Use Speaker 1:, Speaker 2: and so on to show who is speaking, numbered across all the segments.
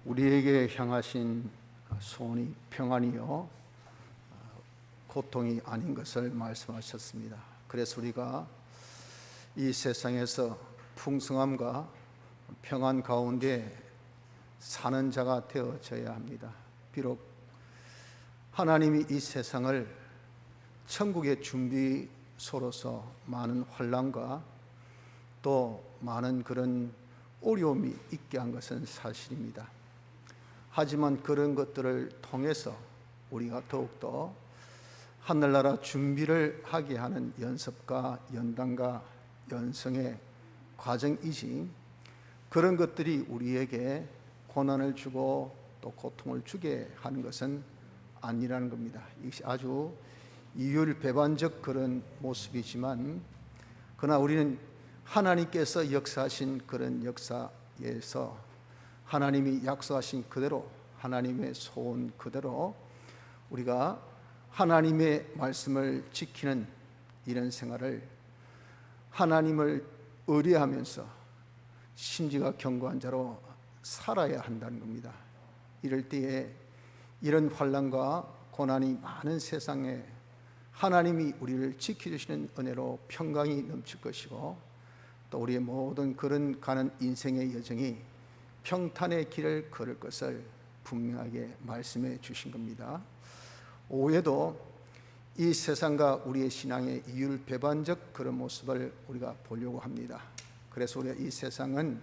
Speaker 1: 우리에게 향하신 소원이 평안이요 고통이 아닌 것을 말씀하셨습니다. 그래서 우리가 이 세상에서 풍성함과 평안 가운데 사는 자가 되어져야 합니다. 비록 하나님이 이 세상을 천국의 준비소로서 많은 환난과 또 많은 그런 어려움이 있게 한 것은 사실입니다. 하지만 그런 것들을 통해서 우리가 더욱더 하늘나라 준비를 하게 하는 연습과 연단과 연성의 과정이지, 그런 것들이 우리에게 고난을 주고 또 고통을 주게 하는 것은 아니라는 겁니다. 이것이 아주 이율배반적 그런 모습이지만, 그러나 우리는 하나님께서 역사하신 그런 역사에서 하나님이 약속하신 그대로, 하나님의 소원 그대로 우리가 하나님의 말씀을 지키는 이런 생활을, 하나님을 의뢰하면서 심지가 견고한 자로 살아야 한다는 겁니다. 이럴 때에 이런 환난과 고난이 많은 세상에 하나님이 우리를 지켜주시는 은혜로 평강이 넘칠 것이고, 또 우리의 모든 그런 가는 인생의 여정이 평탄의 길을 걸을 것을 분명하게 말씀해 주신 겁니다. 오후에도 이 세상과 우리의 신앙의 이율배반적 그런 모습을 우리가 보려고 합니다. 그래서 우리가 이 세상은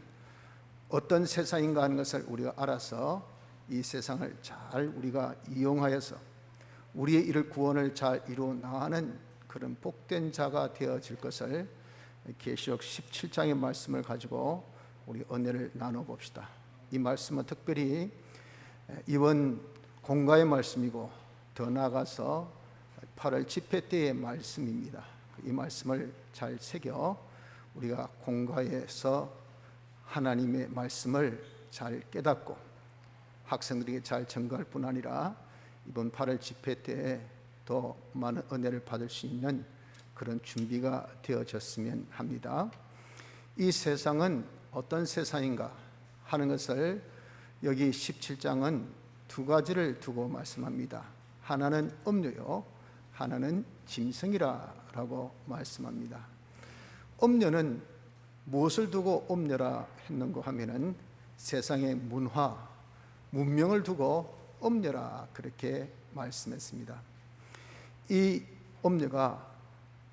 Speaker 1: 어떤 세상인가 하는 것을 우리가 알아서 이 세상을 잘 우리가 이용하여서 우리의 이를 구원을 잘 이루어 나가는 그런 복된 자가 되어질 것을 계시록 17장의 말씀을 가지고 우리 은혜를 나눠봅시다. 이 말씀은 특별히 이번 공가의 말씀이고, 더 나아가서 8월 집회 때의 말씀입니다. 이 말씀을 잘 새겨 우리가 공가에서 하나님의 말씀을 잘 깨닫고 학생들에게 잘 전가할 뿐 아니라 이번 8월 집회 때에 더 많은 은혜를 받을 수 있는 그런 준비가 되어졌으면 합니다. 이 세상은 어떤 세상인가 하는 것을 여기 17장은 두 가지를 두고 말씀합니다. 하나는 음료요, 하나는 짐승이라고 말씀합니다. 음료는 무엇을 두고 음료라 했는가 하면은 세상의 문화, 문명을 두고 음료라 그렇게 말씀했습니다. 이 음료가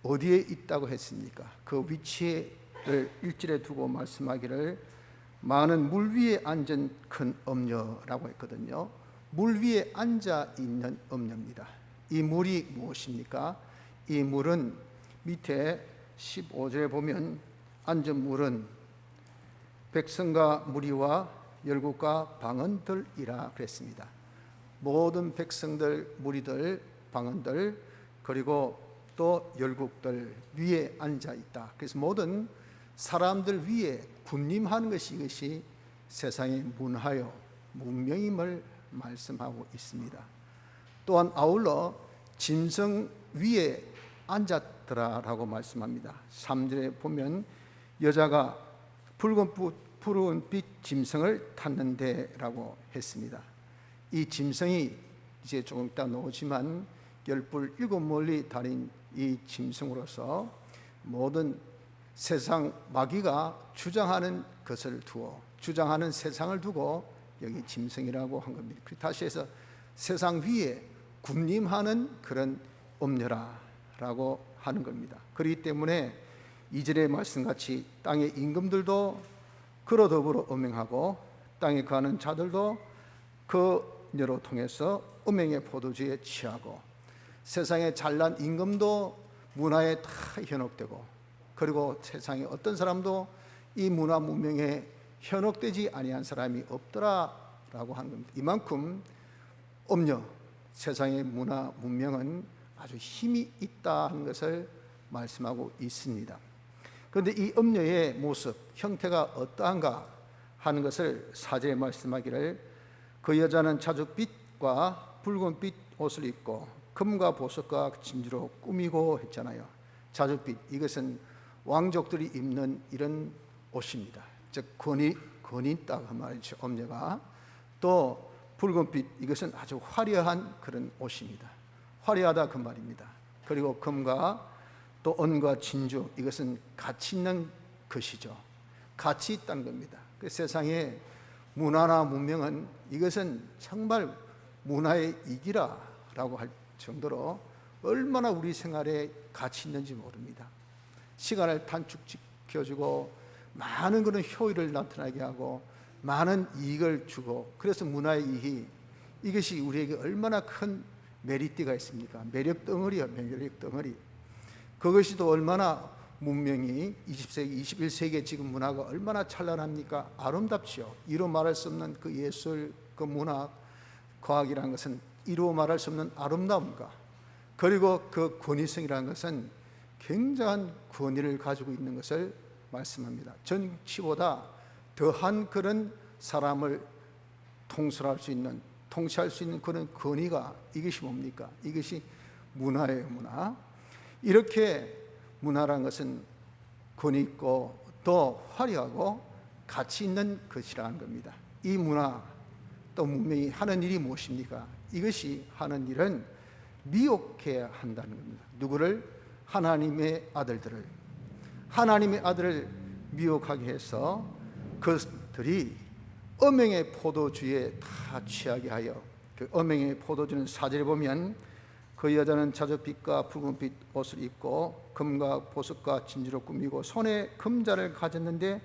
Speaker 1: 어디에 있다고 했습니까? 그 위치를 일절에 두고 말씀하기를 많은 물 위에 앉은 큰 음료라고 했거든요. 물 위에 앉아 있는 음료입니다. 이 물이 무엇입니까? 이 물은 밑에 15절에 보면 앉은 물은 백성과 무리와 열국과 방언들이라 그랬습니다. 모든 백성들, 무리들, 방언들, 그리고 또 열국들 위에 앉아 있다. 그래서 모든 사람들 위에 군림하는 것이, 이것이 세상의 문화요 문명임을 말씀하고 있습니다. 또한 아울러 짐승 위에 앉았더라라고 말씀합니다. 3절에 보면 여자가 붉은 빛 짐승을 탔는데라고 했습니다. 이 짐승이 이제 조금 이따 나오지만 열불 7멀리 달인 이 짐승으로서 모든 세상 마귀가 주장하는 것을 두어, 주장하는 세상을 두고 여기 짐승이라고 한 겁니다. 다시 해서 세상 위에 군림하는 그런 음녀라라고 하는 겁니다. 그렇기 때문에 2절의 말씀같이 땅의 임금들도 그로 더불어 음행하고 땅에 거하는 자들도 그 녀로 통해서 음행의 포도주에 취하고, 세상의 잘난 임금도 문화에 다 현혹되고, 그리고 세상에 어떤 사람도 이 문화 문명에 현혹되지 아니한 사람이 없더라라고 하는 겁니다. 이만큼 음녀, 세상의 문화 문명은 아주 힘이 있다 하는 것을 말씀하고 있습니다. 그런데 이 음녀의 모습, 형태가 어떠한가 하는 것을 4절에 말씀하기를 그 여자는 자줏빛과 붉은빛 옷을 입고 금과 보석과 진주로 꾸미고 했잖아요. 자줏빛, 이것은 왕족들이 입는 이런 옷입니다. 즉 권위 있다 그 말이죠. 음녀가 또 붉은빛, 이것은 아주 화려한 그런 옷입니다. 화려하다 그 말입니다. 그리고 금과 또 은과 진주, 이것은 가치 있는 것이죠. 가치 있다는 겁니다. 그 세상에 문화나 문명은 이것은 정말 문화의 이기라라고 할 정도로 얼마나 우리 생활에 가치 있는지 모릅니다. 시간을 단축시켜주고 많은 그런 효율을 나타나게 하고 많은 이익을 주고, 그래서 문화의 이익, 이것이 우리에게 얼마나 큰 메리트가 있습니까? 매력 덩어리요, 매력 덩어리. 그것이 또 얼마나 문명이 20세기, 21세기의 지금 문화가 얼마나 찬란합니까? 아름답지요. 이루 말할 수 없는 그 예술, 그 문학, 과학이라는 것은 이루 말할 수 없는 아름다움과, 그리고 그 권위성이라는 것은 굉장한 권위를 가지고 있는 것을 말씀합니다. 정치보다 더한 그런 사람을 통솔할 수 있는, 통치할 수 있는 그런 권위가, 이것이 뭡니까? 이것이 문화예요, 문화. 이렇게 문화라는 것은 권위 있고 또 화려하고 가치 있는 것이라는 겁니다. 이 문화 또 문명이 하는 일이 무엇입니까? 이것이 하는 일은 미혹해야 한다는 겁니다. 누구를? 하나님의 아들들을. 하나님의 아들을 미혹하게 해서 그것들이 음행의 포도주에 다 취하게 하여, 그 음행의 포도주는 4절에 보면 그 여자는 자줏빛과 붉은빛 옷을 입고 금과 보석과 진주로 꾸미고 손에 금자를 가졌는데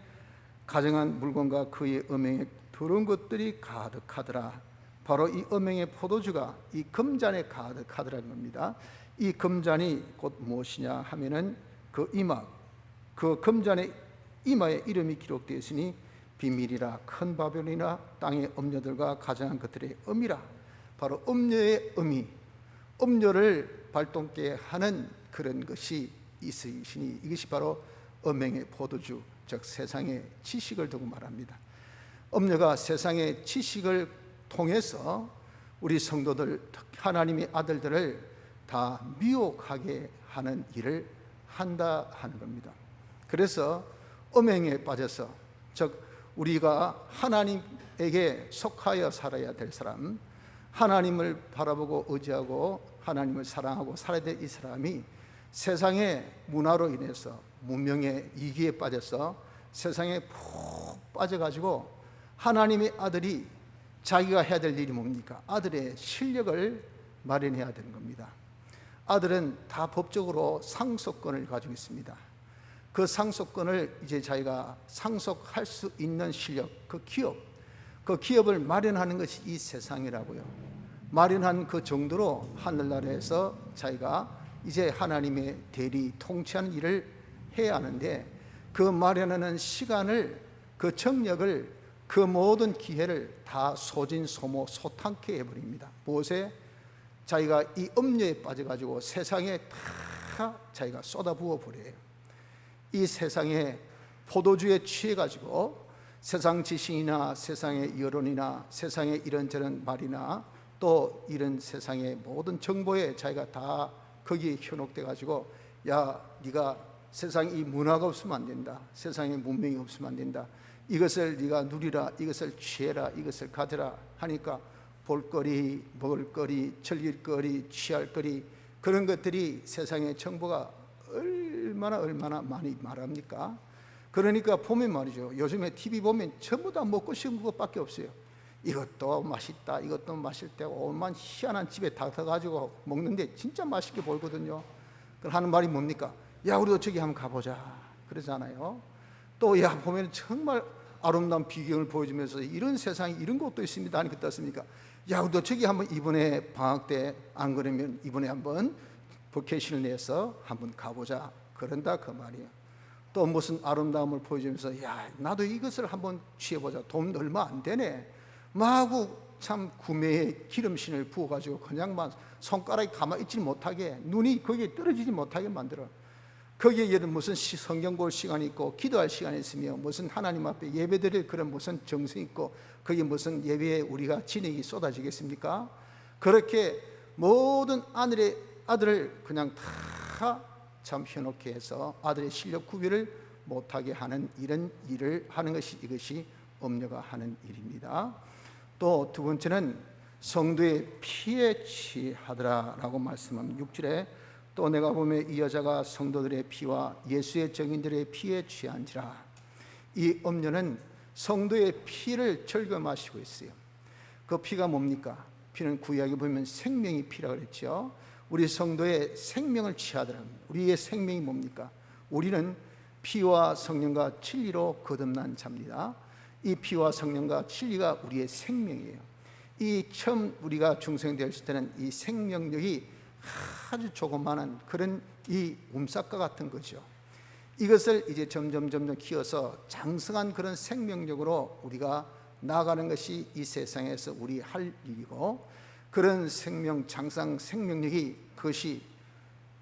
Speaker 1: 가정한 물건과 그의 음행에 더러운 것들이 가득하더라. 바로 이 음행의 포도주가 이 금잔에 가득하더라는 겁니다. 이 금잔이 곧 무엇이냐 하면은 그 이마, 그 금잔의 이마에 이름이 기록되어 있으니 비밀이라, 큰 바벨론이나 땅의 음녀들과 가정한 것들의 음이라. 바로 음녀의 음이, 음녀를 발동케 하는 그런 것이 있으시니 이것이 바로 음행의 포도주, 즉 세상의 지식을 두고 말합니다. 음녀가 세상의 지식을 통해서 우리 성도들, 하나님의 아들들을 다 미혹하게 하는 일을 한다 하는 겁니다. 그래서 음행에 빠져서, 즉 우리가 하나님에게 속하여 살아야 될 사람, 하나님을 바라보고 의지하고 하나님을 사랑하고 살아야 될 이 사람이 세상의 문화로 인해서 문명의 이기에 빠져서 세상에 푹 빠져가지고 하나님의 아들이 자기가 해야 될 일이 뭡니까? 아들의 실력을 마련해야 되는 겁니다. 아들은 다 법적으로 상속권을 가지고 있습니다. 그 상속권을 이제 자기가 상속할 수 있는 실력, 그 기업을 마련하는 것이 이 세상이라고요. 마련한 그 정도로 하늘나라에서 자기가 이제 하나님의 대리 통치하는 일을 해야 하는데, 그 마련하는 시간을, 그 정력을, 그 모든 기회를 다 소진소모 소탕케 해버립니다. 무엇에? 자기가 이 음료에 빠져가지고 세상에 다 자기가 쏟아부어 버려요. 이 세상에 포도주에 취해가지고 세상 지식이나 세상의 여론이나 세상의 이런저런 말이나 또 이런 세상의 모든 정보에 자기가 다 거기에 현혹돼 가지고, 야, 네가 세상 이 문화가 없으면 안 된다, 세상에 문명이 없으면 안 된다, 이것을 네가 누리라, 이것을 취해라, 이것을 가져라 하니까 볼거리, 먹을거리, 즐길거리, 취할거리, 그런 것들이 세상의 정보가 얼마나 많이 말합니까? 그러니까 보면 말이죠, 요즘에 TV 보면 전부 다 먹고 싶은 것밖에 없어요. 이것도 맛있다, 이것도 맛있다, 오만 희한한 집에 다 가가지고 먹는데 진짜 맛있게 보이거든요. 그걸 하는 말이 뭡니까? 야, 우리도 저기 한번 가보자 그러잖아요. 또 야, 보면 정말 아름다운 비경을 보여주면서 이런 세상에 이런 것도 있습니다 하니까 어떻습니까? 야, 우리도 저기 한번 이번에 방학 때 안 그러면 이번에 한번 버케이션을 내서 한번 가보자 그런다 그 말이에요. 또 무슨 아름다움을 보여주면서 야, 나도 이것을 한번 취해보자, 돈 얼마 안 되네 마구 참 구매에 기름신을 부어가지고 그냥만 손가락이 가만히 있지 못하게, 눈이 거기에 떨어지지 못하게 만들어. 거기에 무슨 성경 볼 시간이 있고 기도할 시간이 있으며 무슨 하나님 앞에 예배드릴 그런 무슨 정성이 있고 거기에 무슨 예배에 우리가 진액이 쏟아지겠습니까? 그렇게 모든 아들을 그냥 다 참 현혹해 해서 아들의 실력 구별을 못하게 하는 이런 일을 하는 것이, 이것이 음녀가 하는 일입니다. 또 두 번째는 성도의 피에 취하더라라고 말씀합니다. 6절에 또 내가 보면 이 여자가 성도들의 피와 예수의 증인들의 피에 취한지라. 이 음료는 성도의 피를 즐겨 마시고 있어요. 그 피가 뭡니까? 피는 구약에 보면 생명이 피라고 그랬죠. 우리 성도의 생명을 취하더랍니다. 우리의 생명이 뭡니까? 우리는 피와 성령과 진리로 거듭난 자입니다. 이 피와 성령과 진리가 우리의 생명이에요. 이 처음 우리가 중생되었을 때는 이 생명력이 아주 조그마한 그런 이 움삭과 같은 거죠. 이것을 이제 점점 키워서 장성한 그런 생명력으로 우리가 나아가는 것이 이 세상에서 우리 할 일이고, 그런 생명 장상 생명력이 그것이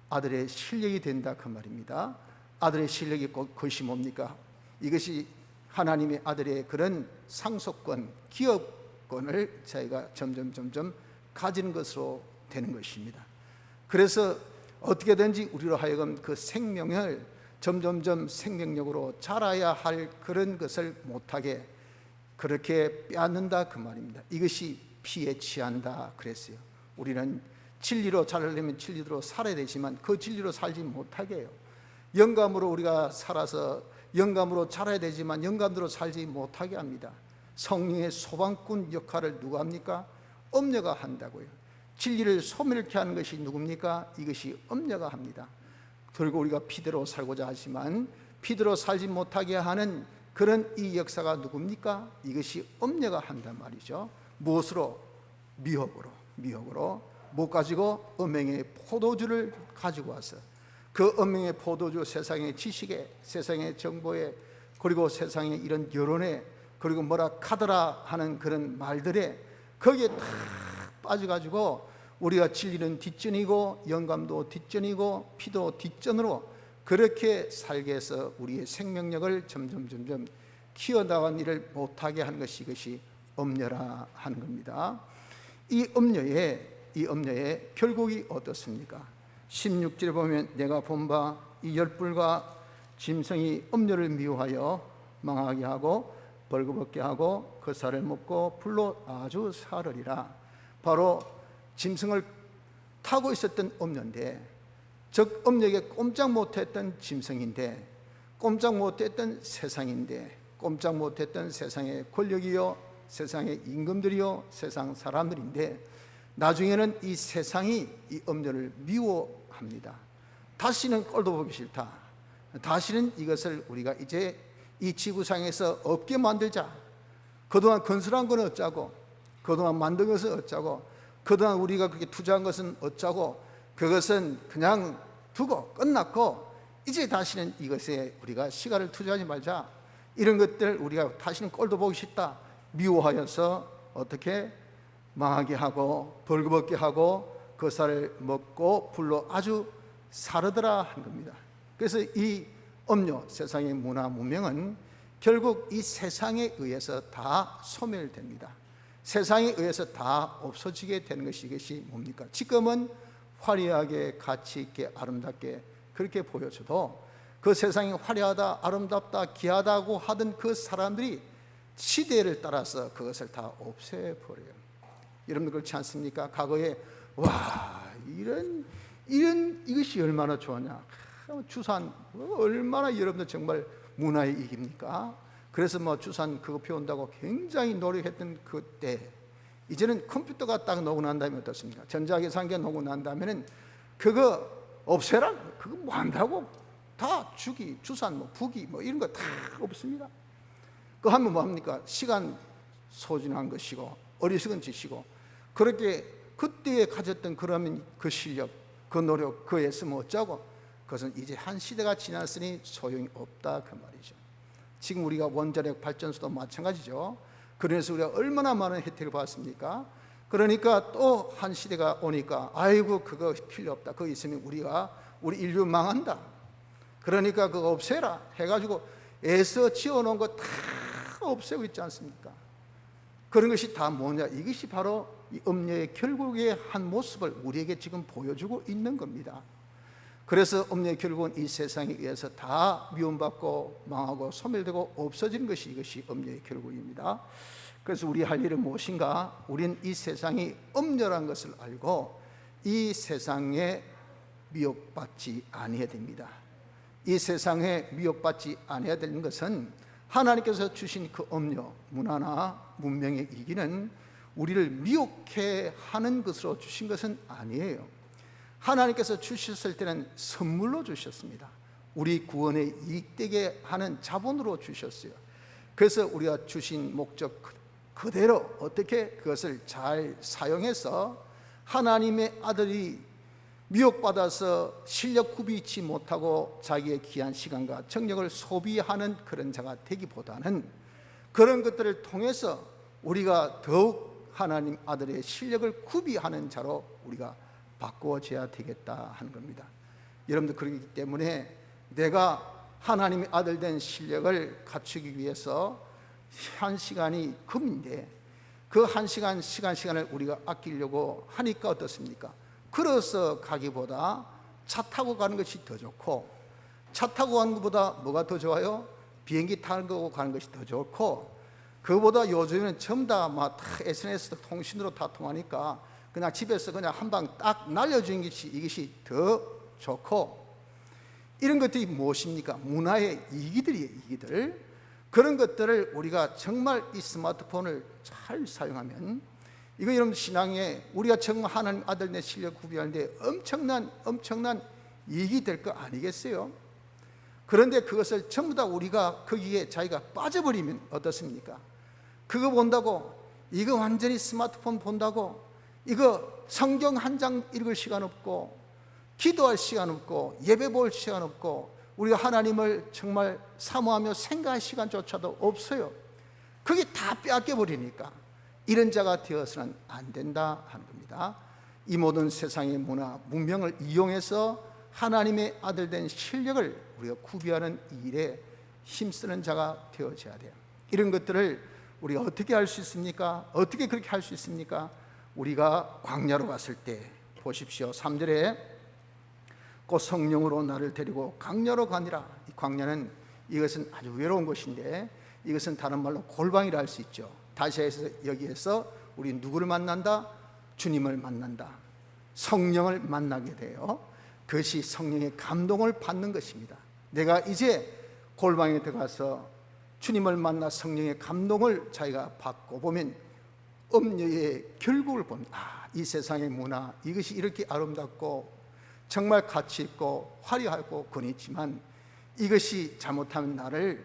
Speaker 1: 아들의 실력이 된다 그 말입니다. 아들의 실력이 그것이 뭡니까? 이것이 하나님의 아들의 그런 상속권, 기업권을 저희가 점점 가지는 것으로 되는 것입니다. 그래서 어떻게든지 우리로 하여금 그 생명을 점점 생명력으로 자라야 할 그런 것을 못하게 그렇게 빼앗는다 그 말입니다. 이것이 피에 취한다 그랬어요. 우리는 진리로 자라려면 진리로 살아야 되지만 그 진리로 살지 못하게 해요. 영감으로 우리가 살아서 영감으로 자라야 되지만 영감으로 살지 못하게 합니다. 성령의 소방꾼 역할을 누가 합니까? 엄녀가 한다고요. 진리를 소멸케 하는 것이 누굽니까? 이것이 엄녀가 합니다. 그리고 우리가 피대로 살고자 하지만 피대로 살지 못하게 하는 그런 이 역사가 누굽니까? 이것이 엄녀가 한단 말이죠. 무엇으로? 미혹으로 못 가지고 음행의 포도주를 가지고 와서 그 음행의 포도주, 세상의 지식에, 세상의 정보에, 그리고 세상의 이런 여론에, 그리고 뭐라 카더라 하는 그런 말들에 거기에 다 빠져가지고 우리가 진리는 뒷전이고 영감도 뒷전이고 피도 뒷전으로 그렇게 살게 해서 우리의 생명력을 점점 키워나간 일을 못하게 하는 것이 이것이 음녀라 하는 겁니다. 이 음녀의 결국이 어떻습니까? 16절에 보면 내가 본 바 이 열불과 짐승이 음녀를 미워하여 망하게 하고 벌거벗게 하고 그 살을 먹고 불로 아주 사르리라. 바로 짐승을 타고 있었던 음녀인데, 즉 음녀에게 꼼짝 못했던 짐승인데, 꼼짝 못했던 세상인데, 꼼짝 못했던 세상의 권력이요, 세상의 임금들이요, 세상 사람들인데, 나중에는 이 세상이 이 음녀를 미워합니다. 다시는 꼴도 보기 싫다. 다시는 이것을 우리가 이제 이 지구상에서 없게 만들자. 그동안 건설한 건 어쩌고, 그동안 만든 것은 어쩌고, 그동안 우리가 그렇게 투자한 것은 어쩌고, 그것은 그냥 두고 끝났고 이제 다시는 이것에 우리가 시간을 투자하지 말자. 이런 것들 우리가 다시는 꼴도 보기 싫다. 미워하여서 어떻게 망하게 하고 벌거벗게 하고 그 살을 먹고 불로 아주 사르더라 한 겁니다. 그래서 이 음료, 세상의 문화 문명은 결국 이 세상에 의해서 다 소멸됩니다. 세상에 의해서 다 없어지게 되는 것이 이것이 뭡니까? 지금은 화려하게 가치 있게 아름답게 그렇게 보여줘도 그 세상이 화려하다 아름답다 귀하다고 하던 그 사람들이 시대를 따라서 그것을 다 없애버려요. 여러분들 그렇지 않습니까? 과거에 이것이 얼마나 좋았냐, 주산 얼마나 여러분들 정말 문화의 이깁니까? 그래서 주산 그거 배운다고 굉장히 노력했던 그때, 이제는 컴퓨터가 딱 나오고 난 다음에 어떻습니까? 전자기상기가 나오고 난 다음에는 그거 없애라, 그거 뭐 한다고 다 주기, 주산, 부기 이런 거 다 없습니다. 그거 하면 뭐 합니까? 시간 소진한 것이고 어리석은 짓이고, 그렇게 그때에 가졌던 그러면 그 실력, 그 노력, 그 애쓰면 어쩌고, 그것은 이제 한 시대가 지났으니 소용이 없다 그 말이죠. 지금 우리가 원자력 발전소도 마찬가지죠. 그래서 우리가 얼마나 많은 혜택을 받았습니까? 그러니까 또 한 시대가 오니까 아이고 그거 필요 없다, 그거 있으면 우리 인류 망한다, 그러니까 그거 없애라 해가지고 애써 지어놓은 거 다 없애고 있지 않습니까? 그런 것이 다 뭐냐? 이것이 바로 이 음녀의 결국의 한 모습을 우리에게 지금 보여주고 있는 겁니다. 그래서 음녀의 결국은 이 세상에 의해서 다 미움받고 망하고 소멸되고 없어지는 것이 이것이 음녀의 결국입니다. 그래서 우리 할 일은 무엇인가? 우리는 이 세상이 엄렬한 것을 알고 이 세상에 미혹받지 아니해야 됩니다. 이 세상에 미혹받지 아니해야 되는 것은 하나님께서 주신 그 엄려, 문화나 문명의 이기는 우리를 미혹해 하는 것으로 주신 것은 아니에요. 하나님께서 주셨을 때는 선물로 주셨습니다. 우리 구원에 이익되게 하는 자본으로 주셨어요. 그래서 우리가 주신 목적 그대로 어떻게 그것을 잘 사용해서 하나님의 아들이 미혹받아서 실력 구비치 못하고 자기의 귀한 시간과 정력을 소비하는 그런 자가 되기보다는 그런 것들을 통해서 우리가 더욱 하나님 아들의 실력을 구비하는 자로 우리가 바꾸어져야 되겠다 하는 겁니다. 여러분들, 그렇기 때문에 내가 하나님의 아들 된 실력을 갖추기 위해서 한 시간이 금인데 그 한 시간을 우리가 아끼려고 하니까 어떻습니까? 걸어서 가기보다 차 타고 가는 것이 더 좋고, 차 타고 가는 것보다 뭐가 더 좋아요? 비행기 타는 거고 가는 것이 더 좋고, 그거보다 요즘에는 전부 다 SNS 통신으로 다 통하니까 그냥 집에서 그냥 한 방 딱 날려주는 것이 이것이 더 좋고, 이런 것들이 무엇입니까? 문화의 이기들이에요. 이기들. 그런 것들을 우리가 정말 이 스마트폰을 잘 사용하면, 이거 여러분 신앙에 우리가 정말 하나님 아들 내 실력 구비하는데 엄청난 이익이 될 거 아니겠어요? 그런데 그것을 전부 다 우리가 거기에 자기가 빠져버리면 어떻습니까? 그거 본다고, 이거 완전히 스마트폰 본다고, 이거 성경 한 장 읽을 시간 없고, 기도할 시간 없고, 예배 볼 시간 없고, 우리가 하나님을 정말 사모하며 생각할 시간조차도 없어요. 그게 다 빼앗겨버리니까 이런 자가 되어서는 안 된다 하는 겁니다. 이 모든 세상의 문화, 문명을 이용해서 하나님의 아들 된 실력을 우리가 구비하는 이 일에 힘쓰는 자가 되어져야 돼요. 이런 것들을 우리가 어떻게 할 수 있습니까? 어떻게 그렇게 할 수 있습니까? 우리가 광야로 갔을 때 보십시오. 3절에 곧 성령으로 나를 데리고 광야로 가니라. 이 광야는, 이것은 아주 외로운 곳인데 이것은 다른 말로 골방이라 할 수 있죠. 다시 해서 여기에서 우리 누구를 만난다? 주님을 만난다. 성령을 만나게 돼요. 그것이 성령의 감동을 받는 것입니다. 내가 이제 골방에 들어가서 주님을 만나 성령의 감동을 자기가 받고 보면 엄녀의 결국을 봅니다. 이 세상의 문화, 이것이 이렇게 아름답고 정말 가치 있고 화려하고 권위지만 이것이 잘못하면 나를,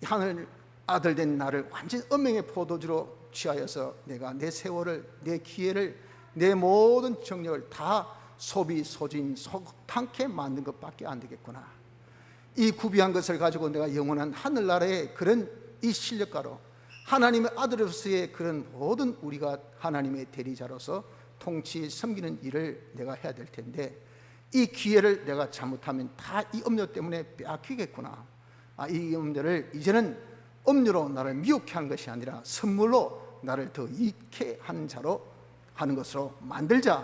Speaker 1: 하늘 아들 된 나를 완전 운명의 포도주로 취하여서 내가 내 세월을, 내 기회를, 내 모든 정력을 다 소비, 소진, 속탕케 만든 것밖에 안 되겠구나. 이 구비한 것을 가지고 내가 영원한 하늘나라의 그런 이 실력가로, 하나님의 아들로서의 그런 모든 우리가 하나님의 대리자로서 통치, 섬기는 일을 내가 해야 될 텐데, 이 기회를 내가 잘못하면 다 이 음료 때문에 빼앗기겠구나. 이 음료를 이제는 음료로 나를 미혹해 하는 것이 아니라 선물로 나를 더 이익해 하는 자로 하는 것으로 만들자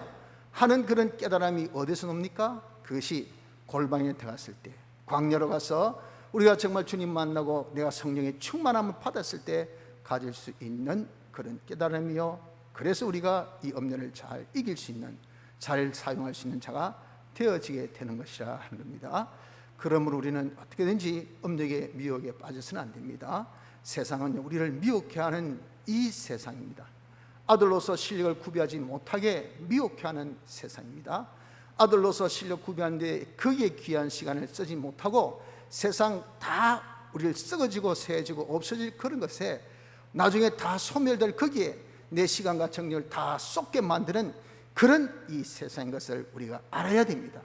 Speaker 1: 하는 그런 깨달음이 어디서 놉니까? 그것이 골방에 들어갔을 때, 광야로 가서 우리가 정말 주님 만나고 내가 성령의 충만함을 받았을 때 가질 수 있는 그런 깨달음이요, 그래서 우리가 이 음료를 잘 이길 수 있는, 잘 사용할 수 있는 자가 되어지게 되는 것이라 하는 겁니다. 그러므로 우리는 어떻게든지 음력의 미혹에 빠져서는 안 됩니다. 세상은 우리를 미혹해 하는 이 세상입니다. 아들로서 실력을 구비하지 못하게 미혹해 하는 세상입니다. 아들로서 실력 구비하는데 거기에 귀한 시간을 쓰지 못하고 세상 다 우리를 썩어지고 새해지고 없어질 그런 것에 나중에 다 소멸될 거기에 내 시간과 정력을 다 쏟게 만드는 그런 이 세상인 것을 우리가 알아야 됩니다.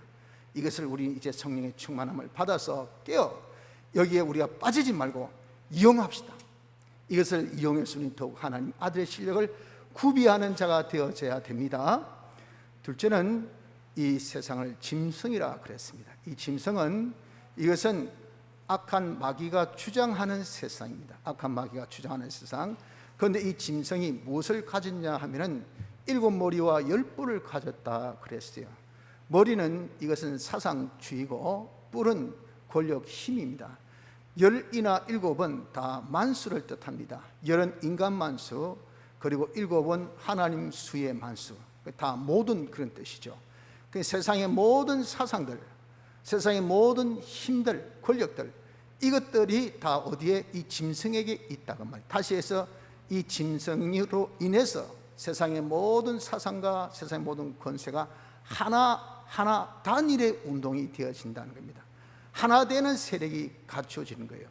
Speaker 1: 이것을 우리 이제 성령의 충만함을 받아서 깨어 여기에 우리가 빠지지 말고 이용합시다. 이것을 이용해서 우리는 더욱 하나님 아들의 실력을 구비하는 자가 되어져야 됩니다. 둘째는 이 세상을 짐승이라 그랬습니다. 이 짐승은, 이것은 악한 마귀가 주장하는 세상입니다. 악한 마귀가 주장하는 세상. 그런데 이 짐승이 무엇을 가졌냐 하면은 7머리와 10뿔을 가졌다 그랬어요. 머리는 이것은 사상주의고 뿔은 권력 힘입니다. 열이나 일곱은 다 만수를 뜻합니다. 열은 인간 만수, 그리고 일곱은 하나님 수의 만수, 다 모든 그런 뜻이죠. 그 세상의 모든 사상들, 세상의 모든 힘들, 권력들, 이것들이 다 어디에? 이 짐승에게 있다고 말이에요. 다시 해서 이 짐승으로 인해서 세상의 모든 사상과 세상의 모든 권세가 하나 단일의 운동이 되어진다는 겁니다. 하나 되는 세력이 갖춰지는 거예요.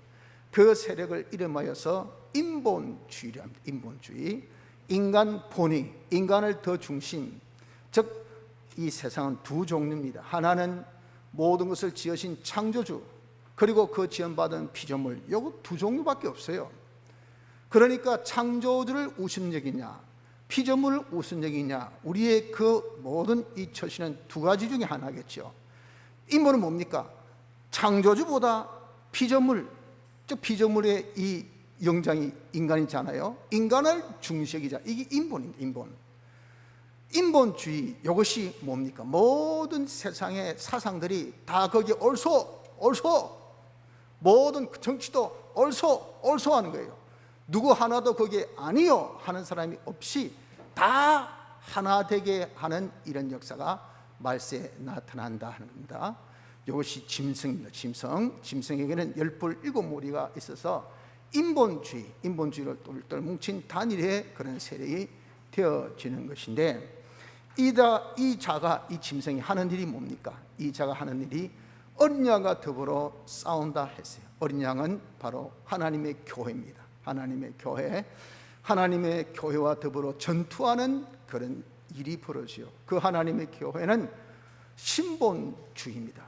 Speaker 1: 그 세력을 이름하여서 인본주의라 합니다. 인본주의. 인간 본위, 인간을 더 중심, 즉 이 세상은 두 종류입니다. 하나는 모든 것을 지으신 창조주, 그리고 그 지원받은 피조물, 요거 두 종류밖에 없어요. 그러니까 창조주를 우선 여기냐, 피조물을 우선 여기냐, 우리의 그 모든 이 처신은 두 가지 중에 하나겠죠. 인본은 뭡니까? 창조주보다 피조물, 즉 피조물의 이 영장이 인간이잖아요. 인간을 중시하자, 이게 인본입니다. 인본주의, 이것이 뭡니까? 모든 세상의 사상들이 다 거기에 옳소 모든 정치도 옳소 하는 거예요. 누구 하나도 거기에 아니요 하는 사람이 없이 다 하나 되게 하는 이런 역사가 말세에 나타난다 하는 겁니다. 이것이 짐승입니다. 짐승에게는 열불 일곱 무리가 있어서 인본주의를 똘똘 뭉친 단일의 그런 세력이 되어지는 것인데, 이 자가, 이 짐승이 하는 일이 뭡니까? 이 자가 하는 일이 어린 양과 더불어 싸운다 했어요. 어린 양은 바로 하나님의 교회입니다. 하나님의 교회, 하나님의 교회와 더불어 전투하는 그런 일이 벌어지요. 그 하나님의 교회는 신본주의입니다.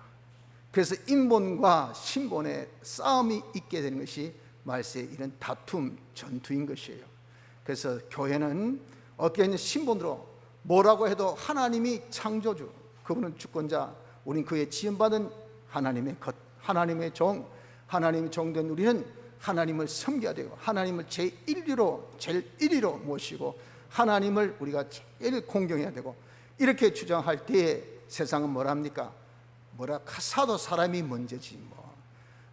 Speaker 1: 그래서 인본과 신본의 싸움이 있게 되는 것이 말세의 이런 다툼, 전투인 것이에요. 그래서 교회는 어떻게 하냐, 신본으로 뭐라고 해도 하나님이 창조주, 그분은 주권자, 우린 그의 지음받은 하나님의 것, 하나님의 종, 하나님의 종된 우리는 하나님을 섬겨야 되고, 하나님을 제일 1위로 모시고 하나님을 우리가 제일 공경해야 되고, 이렇게 주장할 때에 세상은 뭐랍니까? 사도 사람이 문제지 뭐.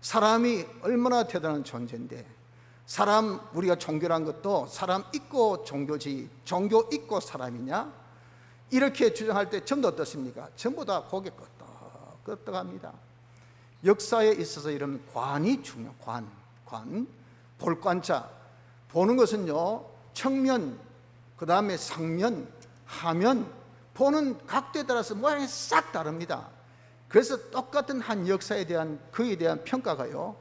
Speaker 1: 사람이 얼마나 대단한 존재인데, 우리가 종교란 것도 사람 있고 종교지, 종교 있고 사람이냐? 이렇게 주장할 때 전부 어떻습니까? 전부 다 고개 끄떡합니다. 역사에 있어서 이런 관이 중요해요. 관, 볼관자. 보는 것은요, 측면, 그 다음에 상면, 하면, 보는 각도에 따라서 모양이 싹 다릅니다. 그래서 똑같은 한 역사에 대한, 그에 대한 평가가요,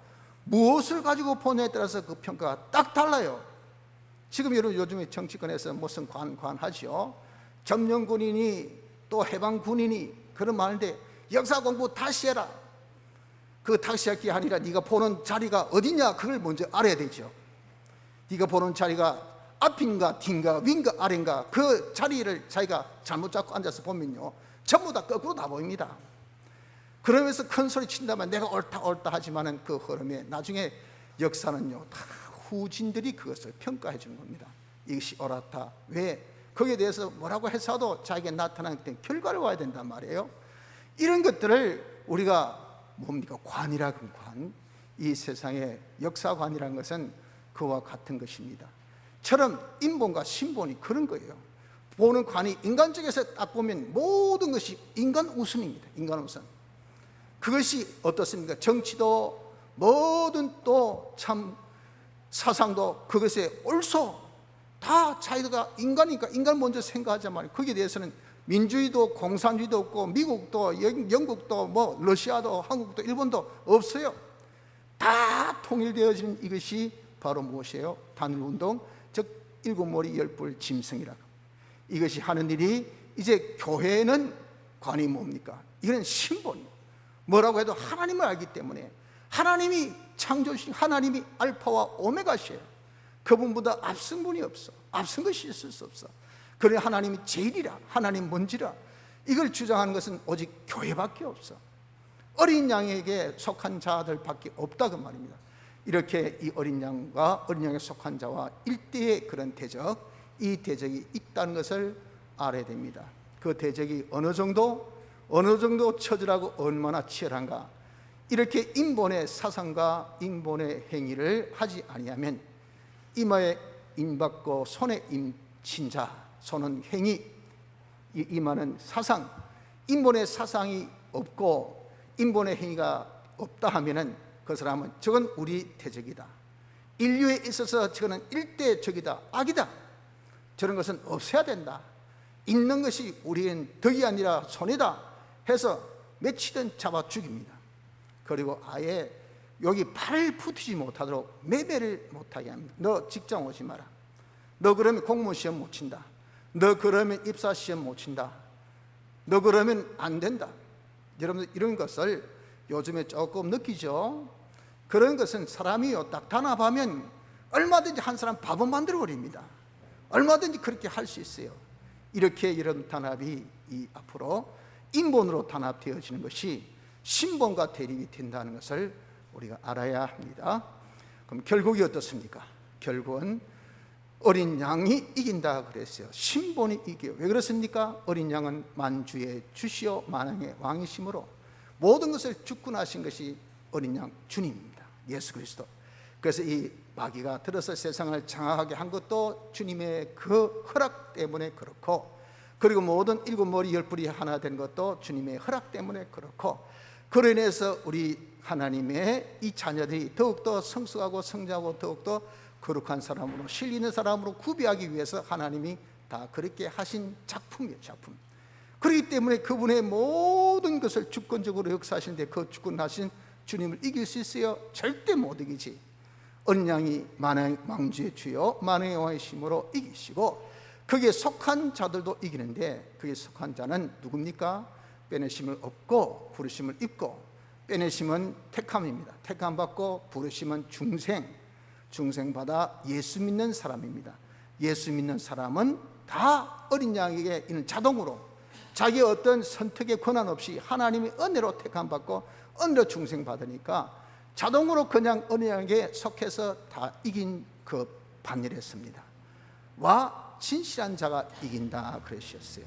Speaker 1: 무엇을 가지고 보느냐에 따라서 그 평가가 딱 달라요. 지금 여러분 요즘에 정치권에서 무슨 관하죠. 점령군이니 또 해방군이니 그런 말인데, 역사 공부 다시 해라. 그 다시 할 게 아니라 네가 보는 자리가 어디냐, 그걸 먼저 알아야 되죠. 네가 보는 자리가 앞인가 뒤인가 위인가 아래인가, 그 자리를 자기가 잘못 잡고 앉아서 보면요, 전부 다 거꾸로 다 보입니다. 그러면서 큰 소리 친다면 내가 옳다 하지만은 그 흐름에 나중에 역사는요, 다 후진들이 그것을 평가해 주는 겁니다. 이것이 옳았다. 왜? 거기에 대해서 뭐라고 해서도 자기가 나타난 결과를 와야 된단 말이에요. 이런 것들을 우리가 뭡니까? 관이라고 하면 관. 이 세상의 역사관이라는 것은 그와 같은 것입니다. 처럼 인본과 신본이 그런 거예요. 보는 관이 인간적에서 딱 보면 모든 것이 인간 우선입니다. 인간 우선. 그것이 어떻습니까? 정치도 모든 또 참 사상도 그것에 옳소. 다 자기가 인간이니까 인간 먼저 생각하자 말이에요. 거기에 대해서는 민주주의도 공산주의도 없고, 미국도 영국도 뭐 러시아도 한국도 일본도 없어요. 다 통일되어지는 이것이 바로 무엇이에요? 단일운동, 즉 일곱머리 열불 짐승이라고. 이것이 하는 일이, 이제 교회는 관이 뭡니까? 이건 신본이에요. 뭐라고 해도 하나님을 알기 때문에, 하나님이 창조주신 하나님이 알파와 오메가시에요. 그분보다 앞선 분이 없어. 앞선 것이 있을 수 없어. 그래 하나님이 제일이라, 하나님 먼지라, 이걸 주장하는 것은 오직 교회밖에 없어. 어린 양에게 속한 자들밖에 없다 그 말입니다. 이렇게 이 어린 양과 어린 양에 속한 자와 일대의 그런 대적, 이 대적이 있다는 것을 알아야 됩니다. 그 대적이 어느 정도 처절하고 얼마나 치열한가, 이렇게 인본의 사상과 인본의 행위를 하지 아니하면 이마에 임받고 손에 임친 자, 손은 행위, 이마는 사상, 인본의 사상이 없고 인본의 행위가 없다 하면은 그 사람은 저건 우리 대적이다, 인류에 있어서 저거는 일대적이다, 악이다, 저런 것은 없애야 된다, 있는 것이 우리는 덕이 아니라 손해다 해서 며칠은 잡아 죽입니다. 그리고 아예 여기 발을 붙이지 못하도록 매매를 못하게 합니다. 너 직장 오지 마라, 너 그러면 공무원 시험 못 친다, 너 그러면 입사 시험 못 친다, 너 그러면 안 된다. 여러분들 이런 것을 요즘에 조금 느끼죠? 그런 것은 사람이요, 딱 단합하면 얼마든지 한 사람 밥은 만들어 버립니다. 얼마든지 그렇게 할 수 있어요. 이렇게 이런 단합이 앞으로 인본으로 단합되어지는 것이 신본과 대립이 된다는 것을 우리가 알아야 합니다. 그럼 결국이 어떻습니까? 결국은 어린 양이 이긴다 그랬어요. 신본이 이겨요. 왜 그렇습니까? 어린 양은 만주의 주시오 만왕의 왕이심으로 모든 것을 주권하신 것이 어린 양 주님입니다. 예수 그리스도. 그래서 이 마귀가 들어서 세상을 장악하게 한 것도 주님의 그 허락 때문에 그렇고, 그리고 모든 일곱 머리 열 뿔이 하나 된 것도 주님의 허락 때문에 그렇고, 그로 인해서 우리 하나님의 이 자녀들이 더욱더 성숙하고 성장하고 더욱더 거룩한 사람으로, 실 있는 사람으로 구비하기 위해서 하나님이 다 그렇게 하신 작품이에요, 작품. 그렇기 때문에 그분의 모든 것을 주권적으로 역사하시는데 그 주권하신 주님을 이길 수 있어요? 절대 못 이기지. 어린 양이 망주의 주요 만왕의 왕이심으로 이기시고, 거기에 속한 자들도 이기는데, 거기에 속한 자는 누굽니까? 빼내심을 얻고 부르심을 입고, 빼내심은 택함입니다. 택함 받고 부르심은 중생 받아 예수 믿는 사람입니다. 예수 믿는 사람은 다 어린 양에게 이는 자동으로 자기의 어떤 선택의 권한 없이 하나님의 은혜로 택함 받고 은혜로 중생 받으니까 자동으로 그냥 어린 양에게 속해서 다 이긴 그 반열했습니다. 와 진실한 자가 이긴다 그러셨어요.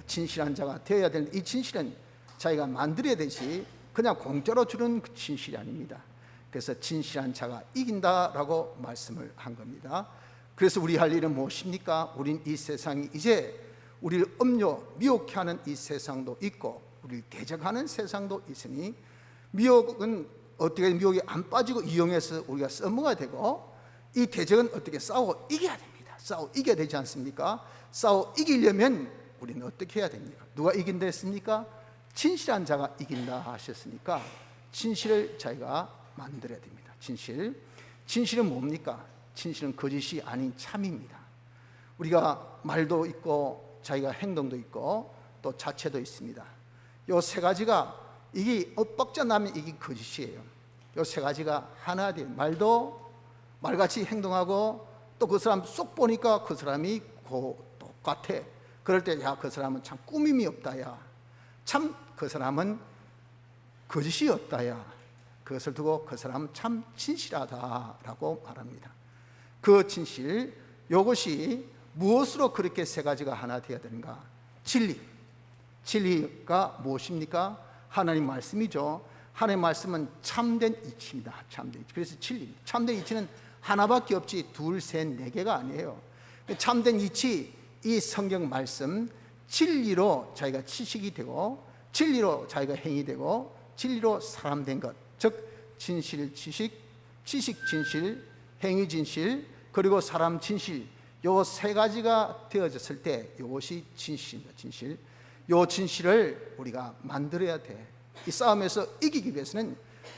Speaker 1: 진실한 자가 되어야 되는 이 진실은 자기가 만들어야 되지 그냥 공짜로 주는 그 진실이 아닙니다. 그래서 진실한 자가 이긴다라고 말씀을 한 겁니다. 그래서 우리 할 일은 무엇입니까? 우린 이 세상이 이제 우리를 미혹해 하는 이 세상도 있고 우리를 대적하는 세상도 있으니, 미혹은 어떻게 미혹이 안 빠지고 이용해서 우리가 써먹어야 되고, 이 대적은 어떻게 싸워 이겨야 됩니다. 싸워 이겨야 되지 않습니까? 싸워 이기려면 우리는 어떻게 해야 됩니까? 누가 이긴다 했습니까? 진실한 자가 이긴다 하셨으니까 진실을 자기가 만들어야 됩니다. 진실은 뭡니까? 진실은 거짓이 아닌 참입니다. 우리가 말도 있고 자기가 행동도 있고 또 자체도 있습니다. 요 세 가지가 이게 엇박자 나면 이게 거짓이에요. 요 세 가지가 하나 돼요. 말도 말같이 행동하고 또 그 사람 쏙 보니까 그 사람이 똑같아. 그럴 때 야 그 사람은 참 꾸밈이 없다, 야 참 그 사람은 거짓이 없다, 야 그것을 두고 그 사람은 참 진실하다라고 말합니다. 그 진실, 이것이 무엇으로 그렇게 세 가지가 하나 되어야 되는가? 진리가 무엇입니까? 하나님 말씀이죠. 하나님 말씀은 참된 이치입니다. 참된 이치. 그래서 진리, 참된 이치는 하나밖에 없지 둘, 셋, 네 개가 아니에요. 참된 이치, 이 성경 말씀, 진리로 자기가 지식이 되고 진리로 자기가 행이 되고 진리로 사람 된 것, 즉 진실 지식, 지식 진실, 행위 진실, 그리고 사람 진실, 요 세 가지가 되어졌을 때 이것이 진실입니다. 진실. 요 진실을 우리가 만들어야 돼. 이 싸움에서 이기기 위해서는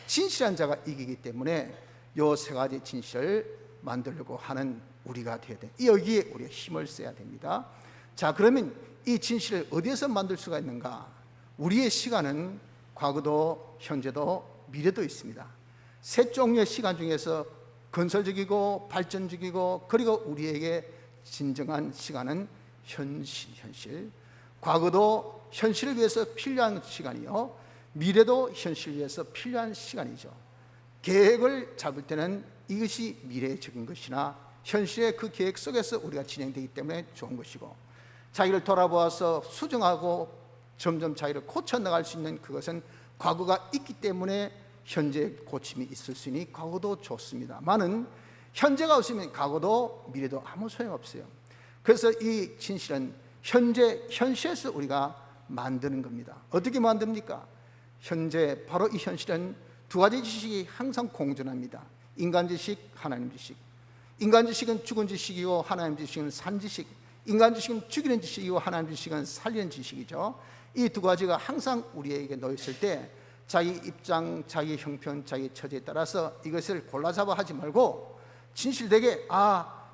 Speaker 1: 진실한 자가 이기기 때문에 요 세 가지 진실을 만들려고 하는 우리가 되어야 돼. 여기에 우리가 힘을 써야 됩니다. 자, 그러면 이 진실을 어디에서 만들 수가 있는가? 우리의 시간은 과거도 현재도 미래도 있습니다. 세 종류의 시간 중에서 건설적이고 발전적이고, 그리고 우리에게 진정한 시간은 현실. 과거도 현실을 위해서 필요한 시간이요, 미래도 현실을 위해서 필요한 시간이죠. 계획을 잡을 때는 이것이 미래적인 것이나 현실의 그 계획 속에서 우리가 진행되기 때문에 좋은 것이고, 자기를 돌아보아서 수정하고 점점 자기를 고쳐나갈 수 있는 그것은 과거가 있기 때문에 현재 고침이 있을 수 있으니 과거도 좋습니다만은 현재가 없으면 과거도 미래도 아무 소용없어요. 그래서 이 진실은 현시에서 우리가 만드는 겁니다. 어떻게 만듭니까? 현재 바로 이 현실은 두 가지 지식이 항상 공존합니다. 인간 지식, 하나님 지식. 인간 지식은 죽은 지식이고 하나님 지식은 산 지식. 인간 지식은 죽이는 지식이고 하나님 지식은 살리는 지식이죠. 이 두 가지가 항상 우리에게 놓여 있을 때 자기 입장, 자기 형편, 자기 처지에 따라서 이것을 골라잡아 하지 말고 진실되게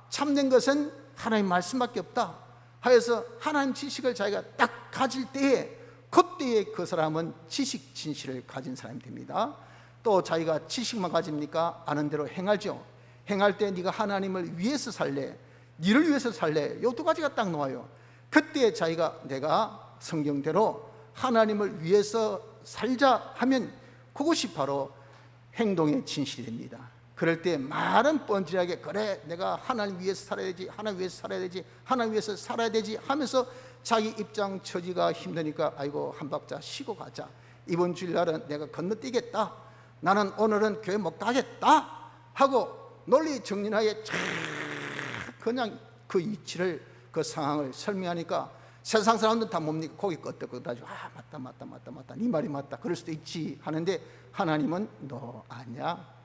Speaker 1: 참된 것은 하나님 말씀밖에 없다 하여서 하나님 지식을 자기가 딱 가질 때에 그때에 그 사람은 지식 진실을 가진 사람이 됩니다. 또 자기가 지식만 가집니까? 아는 대로 행하죠. 행할 때 네가 하나님을 위해서 살래, 니를 위해서 살래, 이 두 가지가 딱 나와요. 그때 자기가 내가 성경대로 하나님을 위해서 살자 하면 그것이 바로 행동의 진실이 됩니다. 그럴 때 말은 뻔질하게 그래 내가 하나님 위해서 살아야 되지, 하나님 위해서 살아야 되지, 하나님 위해서 살아야 되지 하면서 자기 입장 처지가 힘드니까 아이고 한 박자 쉬고 가자, 이번 주일날은 내가 건너뛰겠다, 나는 오늘은 교회 못 가겠다 하고 논리 정연하게 그냥 그 이치를 그 상황을 설명하니까 세상 사람들은 다 뭡니까? 고개 끄덕끄덕하죠. 맞다 네 말이 맞다 그럴 수도 있지 하는데 하나님은 너 아니야,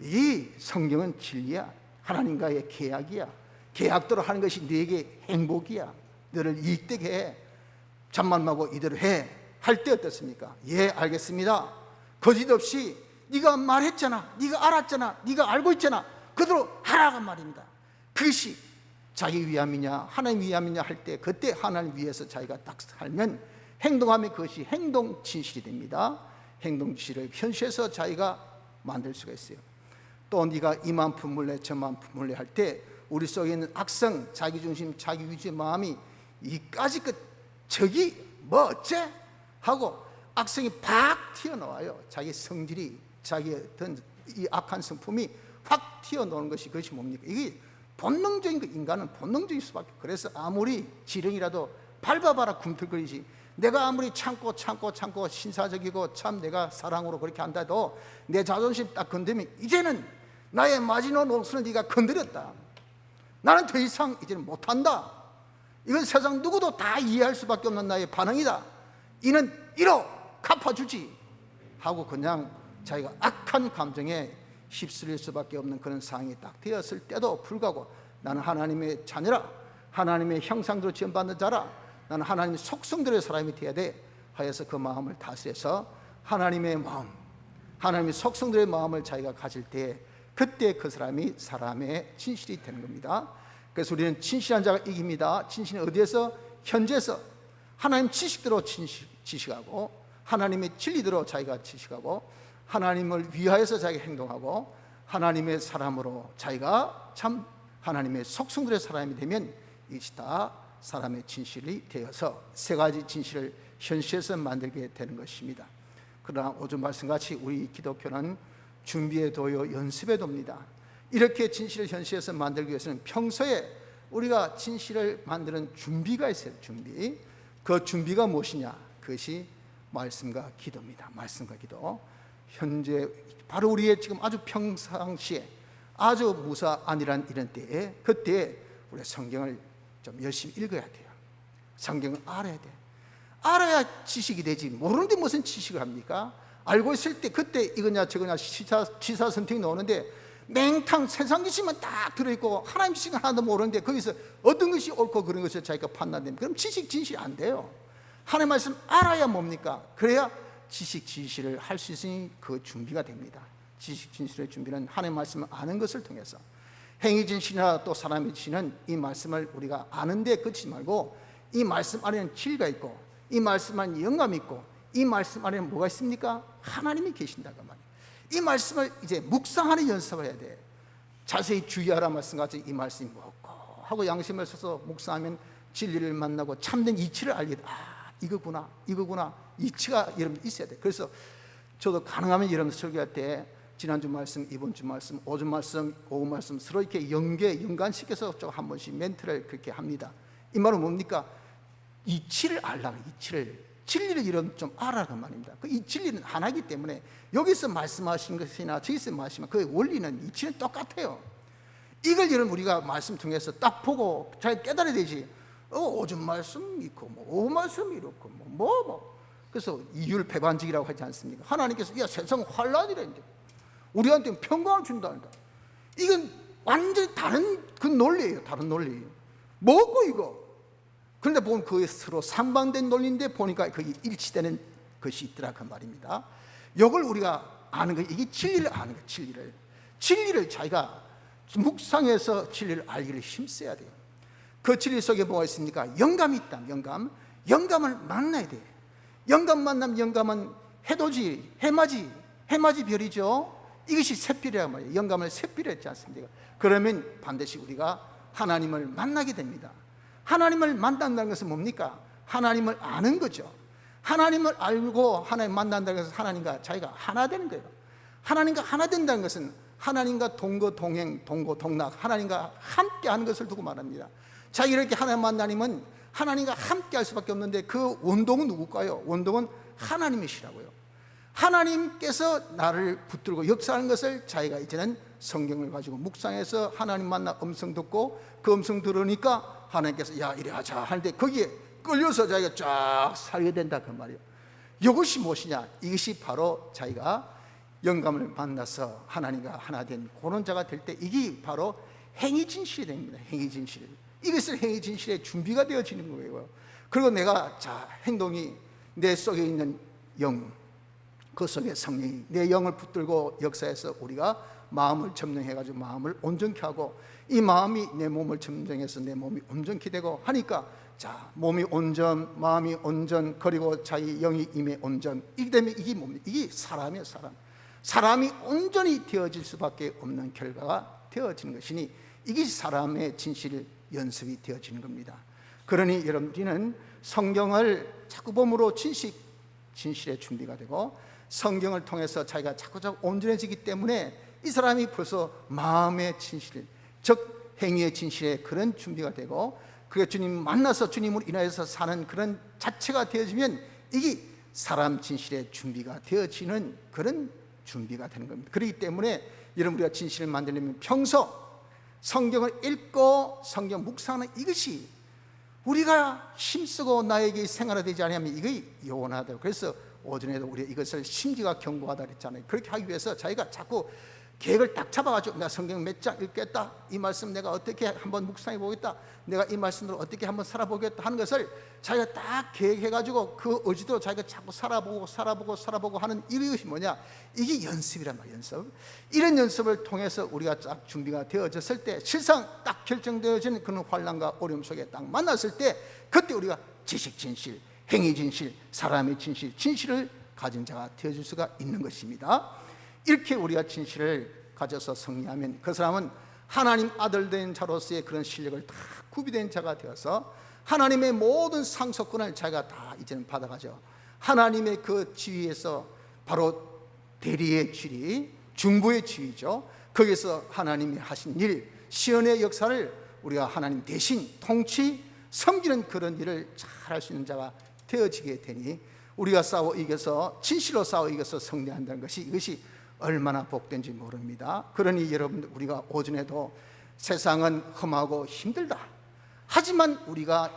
Speaker 1: 이 성경은 진리야, 하나님과의 계약이야, 계약대로 하는 것이 네게 행복이야, 너를 이익되게 해, 잠만 마고 이대로 해 할 때 어떻습니까? 예 알겠습니다, 거짓 없이 네가 말했잖아, 네가 알았잖아, 네가 알고 있잖아, 그대로 하라고 말입니다. 그것이 자기 위함이냐 하나님 위함이냐 할 때 그때 하나님 위해서 자기가 딱 살면 행동하면 그것이 행동 진실이 됩니다. 행동 진실을 현실에서 자기가 만들 수가 있어요. 또 네가 이만 품을래 저만 품을래 할 때 우리 속에 있는 악성, 자기중심, 자기위주의 마음이 이까지 저기 뭐 어째? 하고 악성이 팍 튀어나와요. 자기 성질이, 자기 어떤 이 악한 성품이 확 튀어나오는 것이 그것이 뭡니까? 이게 본능적인 거, 인간은 본능적일 수밖에. 그래서 아무리 지렁이라도 밟아봐라 굼틀거리지, 내가 아무리 참고 신사적이고 참 내가 사랑으로 그렇게 한다 해도 내 자존심 딱 건드리면 이제는 나의 마지노 옥수는 네가 건드렸다, 나는 더 이상 이제는 못한다, 이건 세상 누구도 다 이해할 수밖에 없는 나의 반응이다, 이는 이로 갚아주지 하고 그냥 자기가 악한 감정에 휩쓸릴 수밖에 없는 그런 상황이 딱 되었을 때도 불구하고 나는 하나님의 자녀라, 하나님의 형상대로 지음받는 자라, 나는 하나님의 속성대로의 사람이 되어야 돼 하여서 그 마음을 다스려서 하나님의 마음, 하나님의 속성대로의 마음을 자기가 가질 때 그때 그 사람이 사람의 진실이 되는 겁니다. 그래서 우리는 진실한 자가 이깁니다. 진실은 어디에서? 현재에서 하나님 지식대로 지식하고 하나님의 진리대로 자기가 지식하고 하나님을 위하여서 자기가 행동하고 하나님의 사람으로 자기가 참 하나님의 속성들의 사람이 되면 이것이 다 사람의 진실이 되어서 세 가지 진실을 현실에서 만들게 되는 것입니다. 그러나 오늘 말씀같이 우리 기독교는 준비의 도요 연습의 도입니다. 이렇게 진실을 현실에서 만들기 위해서는 평소에 우리가 진실을 만드는 준비가 있어요. 준비. 그 준비가 무엇이냐? 그것이 말씀과 기도입니다. 말씀과 기도. 현재 바로 우리의 지금 아주 평상시에 아주 무사 안일한 이런 때에 그때 우리 성경을 좀 열심히 읽어야 돼요. 성경을 알아야 돼. 알아야 지식이 되지. 모르는데 무슨 지식을 합니까? 알고 있을 때 그때 이거냐 저거냐 지사 선택이 나오는데 맹탕 세상 지식만 딱 들어있고 하나님 지식은 하나도 모르는데 거기서 어떤 것이 옳고 그런 것을 자기가 판단됩니다. 그럼 지식 진실이 안 돼요. 하나님 말씀 알아야 뭡니까? 그래야 지식 진실을 할 수 있으니 그 준비가 됩니다. 지식 진실의 준비는 하나님 말씀을 아는 것을 통해서, 행위 진실이나 또 사람의 진실은 이 말씀을 우리가 아는데 그치지 말고 이 말씀 안에는 진리가 있고 이 말씀 안에 영감이 있고 이 말씀 안에는 뭐가 있습니까? 하나님이 계신다고 말이에요. 이 말씀을 이제 묵상하는 연습을 해야 돼. 자세히 주의하라 말씀같이 이 말씀이 뭐고 하고 양심을 써서 묵상하면 진리를 만나고 참된 이치를 알게 돼. 이거구나 이치가 여러분 있어야 돼. 그래서 저도 가능하면 여러분 설교할 때 지난주 말씀, 이번 주 말씀, 오주 말씀, 오후 말씀 서로 이렇게 연관시켜서 좀 한 번씩 멘트를 그렇게 합니다. 이 말은 뭡니까? 이치를 알라고, 이치를 진리를 이런 좀 알아가 말입니다. 이 진리는 하나이기 때문에 여기서 말씀하신 것이나 저기서 말씀하신 그 원리는 이치는 똑같아요. 이걸 여러분 우리가 말씀 통해서 딱 보고 잘 깨달아야 되지. 오줌 말씀 있고 오 말씀 이렇고 그래서 이율배반적이라고 하지 않습니까? 하나님께서 야 세상 환란이라 이제 우리한테 평강을 준다니까. 이건 완전히 다른 그 논리예요. 다른 논리예요. 뭐고 이거? 그런데 보면 그에 서로 상반된 논리인데 보니까 그게 일치되는 것이 있더라 그 말입니다. 이걸 우리가 아는 거, 이게 진리를 아는 거. 진리를 자기가 묵상해서 진리를 알기를 힘써야 돼요. 그 진리 속에 뭐가 있습니까? 영감이 있다. 영감을 만나야 돼요. 영감 만나면 영감은 해돋이, 해맞이 별이죠. 이것이 샛별이란 말이에요. 영감을 샛별이 했지 않습니까? 그러면 반드시 우리가 하나님을 만나게 됩니다. 하나님을 만난다는 것은 뭡니까? 하나님을 아는 거죠. 하나님을 알고 하나님 만난다는 것은 하나님과 자기가 하나 되는 거예요. 하나님과 하나 된다는 것은 하나님과 동거동행, 동고동락, 하나님과 함께 하는 것을 두고 말합니다. 자기 이렇게 하나님 만나님은 하나님과 함께 할 수밖에 없는데 그 원동은 누굴까요? 원동은 하나님이시라고요. 하나님께서 나를 붙들고 역사하는 것을 자기가 이제는 성경을 가지고 묵상해서 하나님 만나 음성 듣고 그 음성 들으니까 하나님께서 야 이래 하자 하는데 거기에 끌려서 자기가 쫙 살게 된다 그 말이에요. 이것이 무엇이냐? 이것이 바로 자기가 영감을 만나서 하나님과 하나 된 그런 자가 될 때 이게 바로 행위진실이 됩니다. 행위진실. 이것을 행위진실의 준비가 되어지는 거예요. 그리고 내가 행동이 내 속에 있는 영, 그 속에 성령이 내 영을 붙들고 역사해서 우리가 마음을 점령해가지고 마음을 온전케 하고 이 마음이 내 몸을 점령해서 내 몸이 온전케 되고 하니까 몸이 온전, 마음이 온전, 그리고 자기 영이 임에 온전. 이게 되면 이게 뭡니까? 이게 사람이에요. 사람이 온전히 되어질 수밖에 없는 결과가 되어지는 것이니 이게 사람의 진실 연습이 되어지는 겁니다. 그러니 여러분 우리는 성경을 자꾸 봄으로 진실의 준비가 되고 성경을 통해서 자기가 자꾸 온전해지기 때문에 이 사람이 벌써 마음의 진실, 즉 행위의 진실에 그런 준비가 되고 그게 주님 만나서 주님을 인하여서 사는 그런 자체가 되어지면 이게 사람 진실의 준비가 되어지는 그런 준비가 되는 겁니다. 그렇기 때문에 여러분 우리가 진실을 만들려면 평소 성경을 읽고 성경 묵상하는 이것이 우리가 힘쓰고 나에게 생활화되지 않으면 이게 요원하다고. 그래서 오전에도 우리가 이것을 심지가 견고하다 그랬잖아요. 그렇게 하기 위해서 자기가 자꾸 계획을 딱 잡아가지고 내가 성경 몇 장 읽겠다, 이 말씀 내가 어떻게 한번 묵상해 보겠다, 내가 이 말씀으로 어떻게 한번 살아보겠다 하는 것을 자기가 딱 계획해가지고 그 의지도 자기가 자꾸 살아보고 하는 이것이 뭐냐? 이게 연습이란 말이에요. 연습. 이런 연습을 통해서 우리가 딱 준비가 되어졌을 때 실상 딱 결정되어진 그런 환난과 어려움 속에 딱 만났을 때 그때 우리가 지식 진실, 행위 진실, 사람의 진실을 가진 자가 되어질 수가 있는 것입니다. 이렇게 우리가 진실을 가져서 승리하면 그 사람은 하나님 아들 된 자로서의 그런 실력을 다 구비된 자가 되어서 하나님의 모든 상속권을 자기가 다 이제는 받아가죠. 하나님의 그 지위에서 바로 대리의 지위, 중보의 지위죠. 거기서 하나님이 하신 일, 시연의 역사를 우리가 하나님 대신 통치, 섬기는 그런 일을 잘 할 수 있는 자가 되어지게 되니 우리가 싸워 이겨서 진실로 싸워 이겨서 승리한다는 것이 이것이 얼마나 복된지 모릅니다. 그러니 여러분들 우리가 오전에도 세상은 험하고 힘들다. 하지만 우리가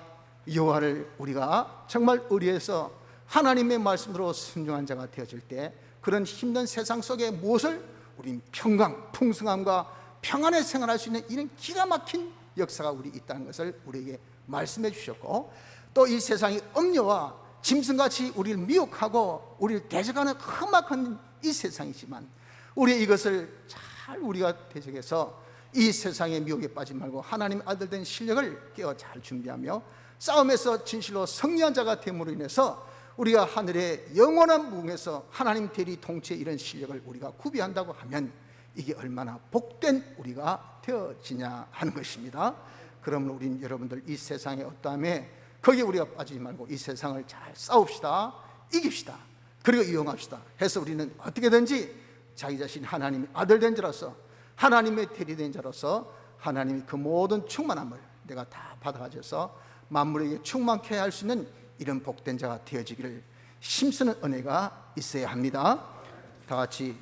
Speaker 1: 여호와를 우리가 정말 의리해서 하나님의 말씀으로 순종한 자가 되어질 때 그런 힘든 세상 속에 무엇을 우린 평강, 풍성함과 평안에 생활할 수 있는 이런 기가 막힌 역사가 우리 있다는 것을 우리에게 말씀해 주셨고 또 이 세상이 음녀와 짐승같이 우리를 미혹하고 우리를 대적하는 험악한 이 세상이지만 우리 이것을 잘 우리가 대적해서 이 세상의 미혹에 빠지지 말고 하나님 아들 된 실력을 깨어 잘 준비하며 싸움에서 진실로 승리한 자가 됨으로 인해서 우리가 하늘의 영원한 무궁에서 하나님 대리 통치의 이런 실력을 우리가 구비한다고 하면 이게 얼마나 복된 우리가 되어지냐 하는 것입니다. 그러면 우린 여러분들 이 세상의 어떠함에 거기에 우리가 빠지지 말고 이 세상을 잘 싸웁시다, 이깁시다, 그리고 이용합시다 해서 우리는 어떻게든지 자기 자신 하나님의 아들 된 자로서 하나님의 대리된 자로서 하나님이 그 모든 충만함을 내가 다 받아가져서 만물에게 충만케 할 수 있는 이런 복된 자가 되어지기를 힘쓰는 은혜가 있어야 합니다. 다 같이